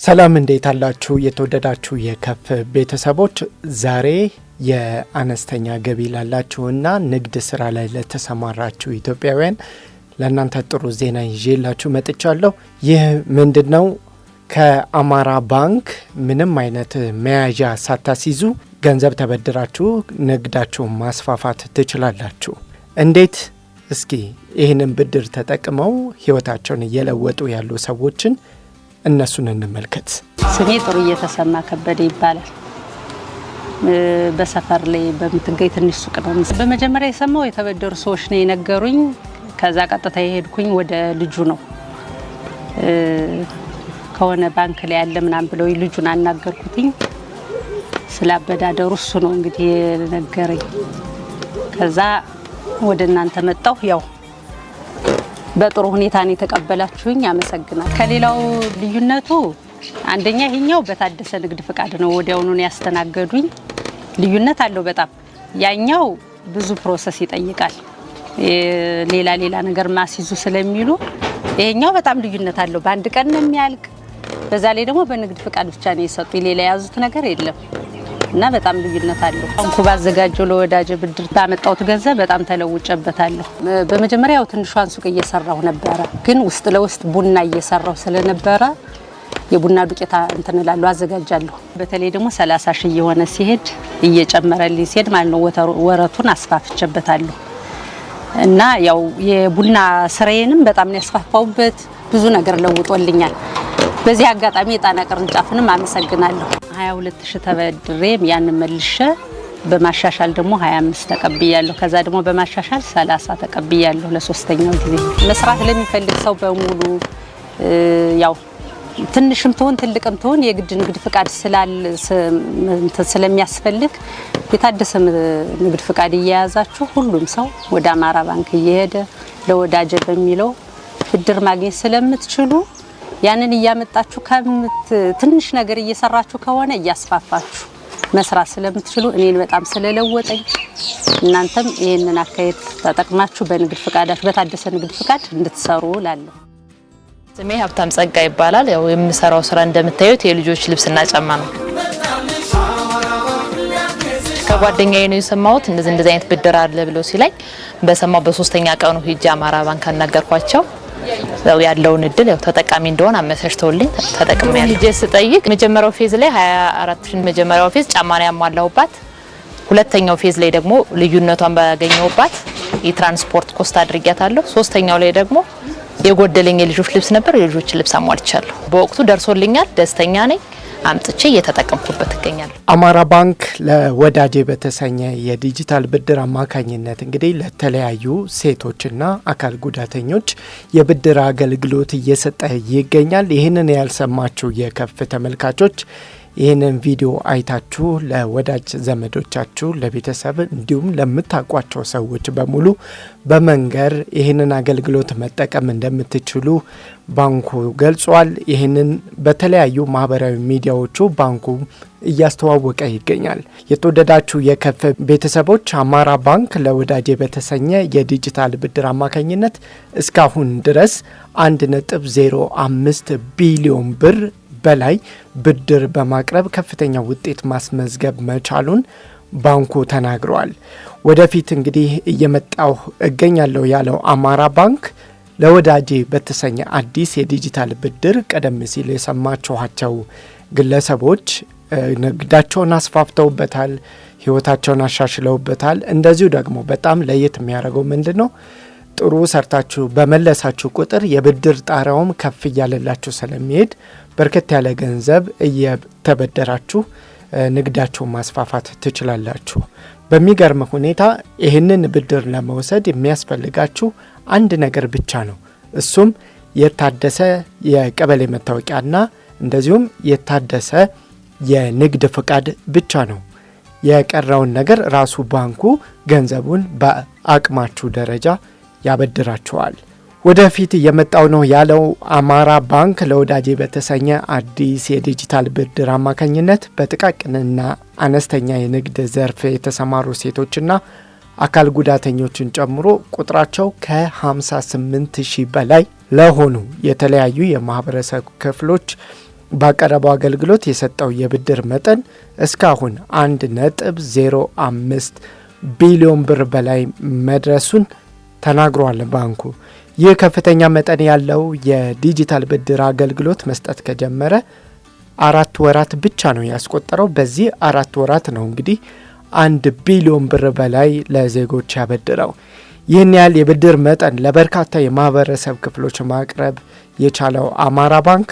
ሰላም እንዴት አላችሁ የተወደዳችሁ የከፍ ቤተሰቦች ዛሬ የአነስተኛ ገቢ ላላችሁና ንግድ ስራ ላይ ለተሰማራችሁ ኢትዮጵያውያን ለእናንተ ጥሩ ዜና ይዤላችሁ መጥቻለሁ። ይህ ምንድነው? ከአማራ ባንክ ምንም አይነት መያዣ ሳታስይዙ ገንዘብ ተበድራችሁ ንግዳችሁን ማስፋፋት ትችላላችሁ። እንዴት? እስኪ ይህንን ብድር ተጠቅመው ህይወታቸውን እየለወጡ ያሉ ሰዎችን እነሱን እንመልከት። ስሜ ጥሩ እየተሰማ ከበደ ይባላል። በሰፈር ላይ በምትገኝ ትንሽ ሱቅ ነው። በመጀመሪያ የሰማው የተበደሩ ሰዎች ነው የነገሩኝ። ከዛ ቀጥታ የሄድኩኝ ወደ ልጁ ነው። ከሆነ ባንክ ላይ ያለ ምናምን ብለው ልጁን አናገርኩትኝ። ስላበዳደሩ እሱ ነው እንግዲህ የነገረኝ። ከዛ ወደ እናንተ መጣሁ። ያው በጥሩ ሁኔታ ነው የተቀበላችሁኝ። አመሰግናለሁ። ከሌላው ልዩነቱ አንደኛ ይሄኛው በታደሰ ንግድ ፍቃድ ነው ወዲያውኑ ያስተናገዱኝ። ልዩነት አለው በጣም። ያኛው ብዙ ፕሮሰስ ይጠይቃል። ሌላ ነገር ማስይዙ ስለሚሉ ይሄኛው በጣም ልዩነት አለው። በአንድ ቀን ነው የሚያልቅ። በዛ ላይ ደግሞ በንግድ ፍቃድ ብቻ ነው የሰጡኝ። ሌላ ያዙት ነገር የለም እና በጣም ልዩነት አለው። ባንኩ ባዘጋጀው ለወዳጅ ብድር ባመጣሁት ገንዘብ በጣም ተለውጨበታለሁ። በመጀመሪያው ትንሿን ሱቅ እየሰራሁ ነበረ፣ ግን ውስጥ ለውስጥ ቡና እየሰራሁ ስለነበረ የቡና ዱቄት እንትንላለሁ አዘጋጃለሁ። በተለይ ደግሞ 30 ሺህ እየሆነ ሲሄድ እየጨመረልኝ ሲሄድ ማለት ነው ወረቱን አስፋፍቼበታለሁ እና ያው የቡና ስራዬንም በጣም ነው ያስፋፋውበት። ብዙ ነገር ለውጦልኛል። በዚህ አጋጣሚ የጣና ቅርንጫፍንም አመሰግናለሁ። 22 ሺህ ተበድሬም ያን መልሼ በማሻሻል ደግሞ 25 ተቀብያለሁ። ከዛ ደግሞ በማሻሻል 30 ተቀብያለሁ። ለሶስተኛው ጊዜ መስራት ለሚፈልግ ሰው በሙሉ ያው ትንሽም ትሆን ትልቅም ትሆን የግድ ንግድ ፍቃድ ስለሚያስፈልግ የታደሰ ንግድ ፍቃድ እየያዛችሁ ሁሉም ሰው ወደ አማራ ባንክ እየሄደ ለወዳጅ በሚለው ብድር ማግኘት ስለምትችሉ ያንን እያመጣችሁ ትንሽ ነገር እየሰራችሁ ከሆነ እያስፋፋችሁ መስራት ስለምትችሉ እኔን በጣም ስለለወጠኝ እናንተም ይሄንን አካሄድ ተጠቅማችሁ በንግድ ፍቃዳችሁ በታደሰ ንግድ ፍቃድ እንድትሰሩ ላለሁ። ስሜ ሀብታም ጸጋ ይባላል። ያው የምሰራው ስራ እንደምታዩት የልጆች ልብስና ጫማ ነው። ከጓደኛዬ ነው የሰማሁት እንደዚህ አይነት ብድር አለ ብሎ ሲለኝ በሰማው በሶስተኛ ቀኑ ሄጄ አማራ ባንክ አናገርኳቸው። ያው ያለውን እድል ያው ተጠቃሚ እንደሆነ አመሰሽተውልኝ ተጠቅሜያለሁ። ልጄ ስጠይቅ መጀመሪያው ፌዝ ላይ 24 መጀመሪያው ፌዝ ጫማና ያሟላውባት፣ ሁለተኛው ፌዝ ላይ ደግሞ ልዩነቷን ባገኘውባት የትራንስፖርት ኮስት አድርጊያታለሁ። ሶስተኛው ላይ ደግሞ የጎደለኝ የልጆች ልብስ ነበር። የልጆች ልብስ አሟልቻለሁ። በወቅቱ ደርሶልኛል። ደስተኛ ነኝ። አምጥቼ እየተጠቀምኩበት እገኛለሁ። አማራ ባንክ ለወዳጄ በተሰኘ የዲጂታል ብድር አማካኝነት እንግዲህ ለተለያዩ ሴቶችና አካል ጉዳተኞች የብድር አገልግሎት እየሰጠ ይገኛል። ይህንን ያልሰማችሁ የከፍ ተመልካቾች ይህንን ቪዲዮ አይታችሁ ለወዳጅ ዘመዶቻችሁ፣ ለቤተሰብ እንዲሁም ለምታውቋቸው ሰዎች በሙሉ በመንገር ይህንን አገልግሎት መጠቀም እንደምትችሉ ባንኩ ገልጿል። ይህንን በተለያዩ ማህበራዊ ሚዲያዎቹ ባንኩ እያስተዋወቀ ይገኛል። የተወደዳችሁ የከፍ ቤተሰቦች አማራ ባንክ ለወዳጄ በተሰኘ የዲጂታል ብድር አማካኝነት እስካሁን ድረስ 1.05 ቢሊዮን ብር በላይ ብድር በማቅረብ ከፍተኛ ውጤት ማስመዝገብ መቻሉን ባንኩ ተናግሯል። ወደፊት እንግዲህ እየመጣው እገኛለሁ ያለው አማራ ባንክ ለወዳጄ በተሰኘ አዲስ የዲጂታል ብድር ቀደም ሲል የሰማችኋቸው ግለሰቦች ንግዳቸውን አስፋፍተውበታል፣ ህይወታቸውን አሻሽለውበታል። እንደዚሁ ደግሞ በጣም ለየት የሚያደርገው ምንድነው? ጥሩ ሰርታችሁ በመለሳችሁ ቁጥር የብድር ጣሪያውም ከፍ እያለላችሁ ስለሚሄድ በርከት ያለ ገንዘብ እየተበደራችሁ ንግዳችሁን ማስፋፋት ትችላላችሁ። በሚገርም ሁኔታ ይህንን ብድር ለመውሰድ የሚያስፈልጋችሁ አንድ ነገር ብቻ ነው። እሱም የታደሰ የቀበሌ መታወቂያና እንደዚሁም የታደሰ የንግድ ፍቃድ ብቻ ነው። የቀረውን ነገር ራሱ ባንኩ ገንዘቡን በአቅማችሁ ደረጃ ያበድራችኋል። ወደፊት እየመጣው ነው ያለው አማራ ባንክ ለወዳጄ በተሰኘ አዲስ የዲጂታል ብድር አማካኝነት በጥቃቅንና አነስተኛ የንግድ ዘርፍ የተሰማሩ ሴቶችና አካል ጉዳተኞችን ጨምሮ ቁጥራቸው ከ58 ሺህ በላይ ለሆኑ የተለያዩ የማህበረሰብ ክፍሎች ባቀረበው አገልግሎት የሰጠው የብድር መጠን እስካሁን 1.05 ቢሊዮን ብር በላይ መድረሱን ተናግሯል። ባንኩ ይህ ከፍተኛ መጠን ያለው የዲጂታል ብድር አገልግሎት መስጠት ከጀመረ 4 ወራት ብቻ ነው ያስቆጠረው። በዚህ 4 ወራት ነው እንግዲህ 1 ቢሊዮን ብር በላይ ለዜጎች ያበድረው። ይህን ያህል የብድር መጠን ለበርካታ የማህበረሰብ ክፍሎች ማቅረብ የቻለው አማራ ባንክ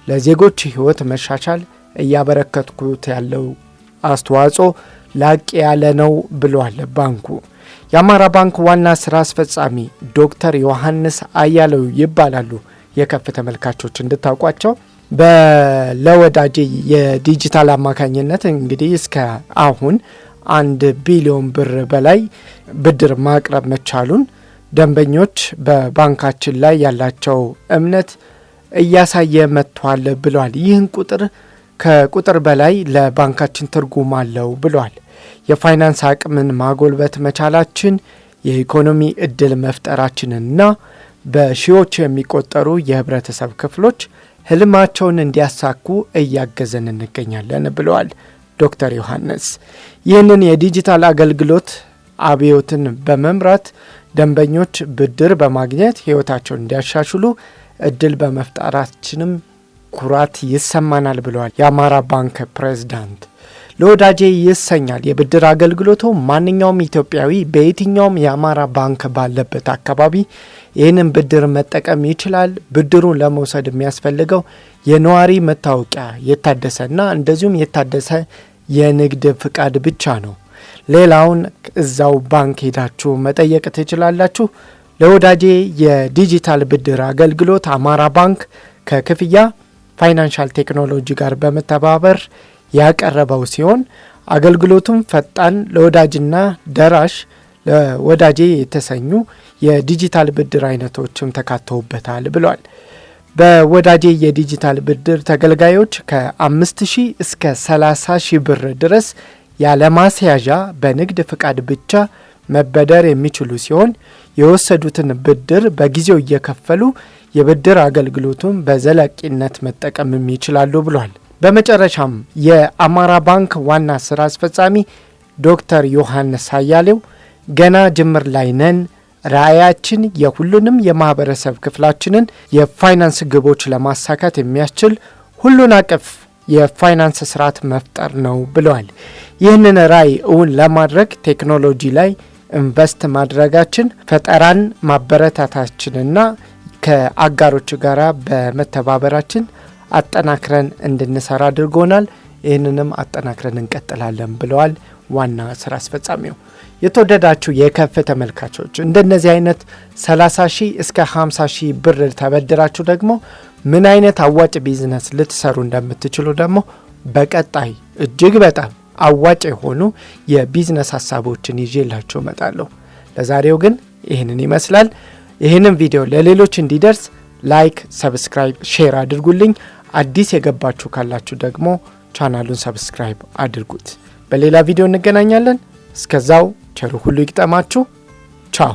ለዜጎች ሕይወት መሻሻል እያበረከትኩት ያለው አስተዋጽኦ ላቅ ያለ ነው ብሏል ባንኩ። የአማራ ባንክ ዋና ስራ አስፈጻሚ ዶክተር ዮሐንስ አያለው ይባላሉ። የከፍ ተመልካቾች እንድታውቋቸው ለወዳጄ የዲጂታል አማካኝነት እንግዲህ እስከ አሁን 1 ቢሊዮን ብር በላይ ብድር ማቅረብ መቻሉን ደንበኞች በባንካችን ላይ ያላቸው እምነት እያሳየ መጥቷል ብሏል። ይህን ከቁጥር በላይ ለባንካችን ትርጉም አለው ብሏል። የፋይናንስ አቅምን ማጎልበት መቻላችን የኢኮኖሚ እድል መፍጠራችንና በሺዎች የሚቆጠሩ የህብረተሰብ ክፍሎች ህልማቸውን እንዲያሳኩ እያገዘን እንገኛለን ብለዋል ዶክተር ዮሐንስ። ይህንን የዲጂታል አገልግሎት አብዮትን በመምራት ደንበኞች ብድር በማግኘት ህይወታቸውን እንዲያሻሽሉ እድል በመፍጠራችንም ኩራት ይሰማናል ብለዋል የአማራ ባንክ ፕሬዝዳንት። ለወዳጄ ይሰኛል የብድር አገልግሎቱ ማንኛውም ኢትዮጵያዊ በየትኛውም የአማራ ባንክ ባለበት አካባቢ ይህንን ብድር መጠቀም ይችላል። ብድሩን ለመውሰድ የሚያስፈልገው የነዋሪ መታወቂያ የታደሰና እንደዚሁም የታደሰ የንግድ ፍቃድ ብቻ ነው። ሌላውን እዛው ባንክ ሄዳችሁ መጠየቅ ትችላላችሁ። ለወዳጄ የዲጂታል ብድር አገልግሎት አማራ ባንክ ከክፍያ ፋይናንሻል ቴክኖሎጂ ጋር በመተባበር ያቀረበው ሲሆን አገልግሎቱም ፈጣን፣ ለወዳጅና ደራሽ ለወዳጄ የተሰኙ የዲጂታል ብድር አይነቶችም ተካተውበታል ብሏል። በወዳጄ የዲጂታል ብድር ተገልጋዮች ከ5,000 እስከ 30,000 ብር ድረስ ያለማስያዣ በንግድ ፍቃድ ብቻ መበደር የሚችሉ ሲሆን የወሰዱትን ብድር በጊዜው እየከፈሉ የብድር አገልግሎቱን በዘላቂነት መጠቀምም ይችላሉ ብሏል። በመጨረሻም የአማራ ባንክ ዋና ስራ አስፈጻሚ ዶክተር ዮሐንስ አያሌው ገና ጅምር ላይ ነን፣ ራዕያችን የሁሉንም የማህበረሰብ ክፍላችንን የፋይናንስ ግቦች ለማሳካት የሚያስችል ሁሉን አቀፍ የፋይናንስ ስርዓት መፍጠር ነው ብለዋል። ይህንን ራዕይ እውን ለማድረግ ቴክኖሎጂ ላይ ኢንቨስት ማድረጋችን፣ ፈጠራን ማበረታታችንና ከአጋሮች ጋር በመተባበራችን አጠናክረን እንድንሰራ አድርጎናል። ይህንንም አጠናክረን እንቀጥላለን ብለዋል ዋና ስራ አስፈጻሚው። የተወደዳችሁ የከፍ ተመልካቾች እንደነዚህ አይነት 30,000 እስከ 50,000 ብር ተበድራችሁ ደግሞ ምን አይነት አዋጭ ቢዝነስ ልትሰሩ እንደምትችሉ ደግሞ በቀጣይ እጅግ በጣም አዋጭ የሆኑ የቢዝነስ ሀሳቦችን ይዤላችሁ እመጣለሁ። ለዛሬው ግን ይህንን ይመስላል። ይህንን ቪዲዮ ለሌሎች እንዲደርስ ላይክ፣ ሰብስክራይብ፣ ሼር አድርጉልኝ። አዲስ የገባችሁ ካላችሁ ደግሞ ቻናሉን ሰብስክራይብ አድርጉት። በሌላ ቪዲዮ እንገናኛለን። እስከዛው ቸሩ ሁሉ ይግጠማችሁ። ቻው።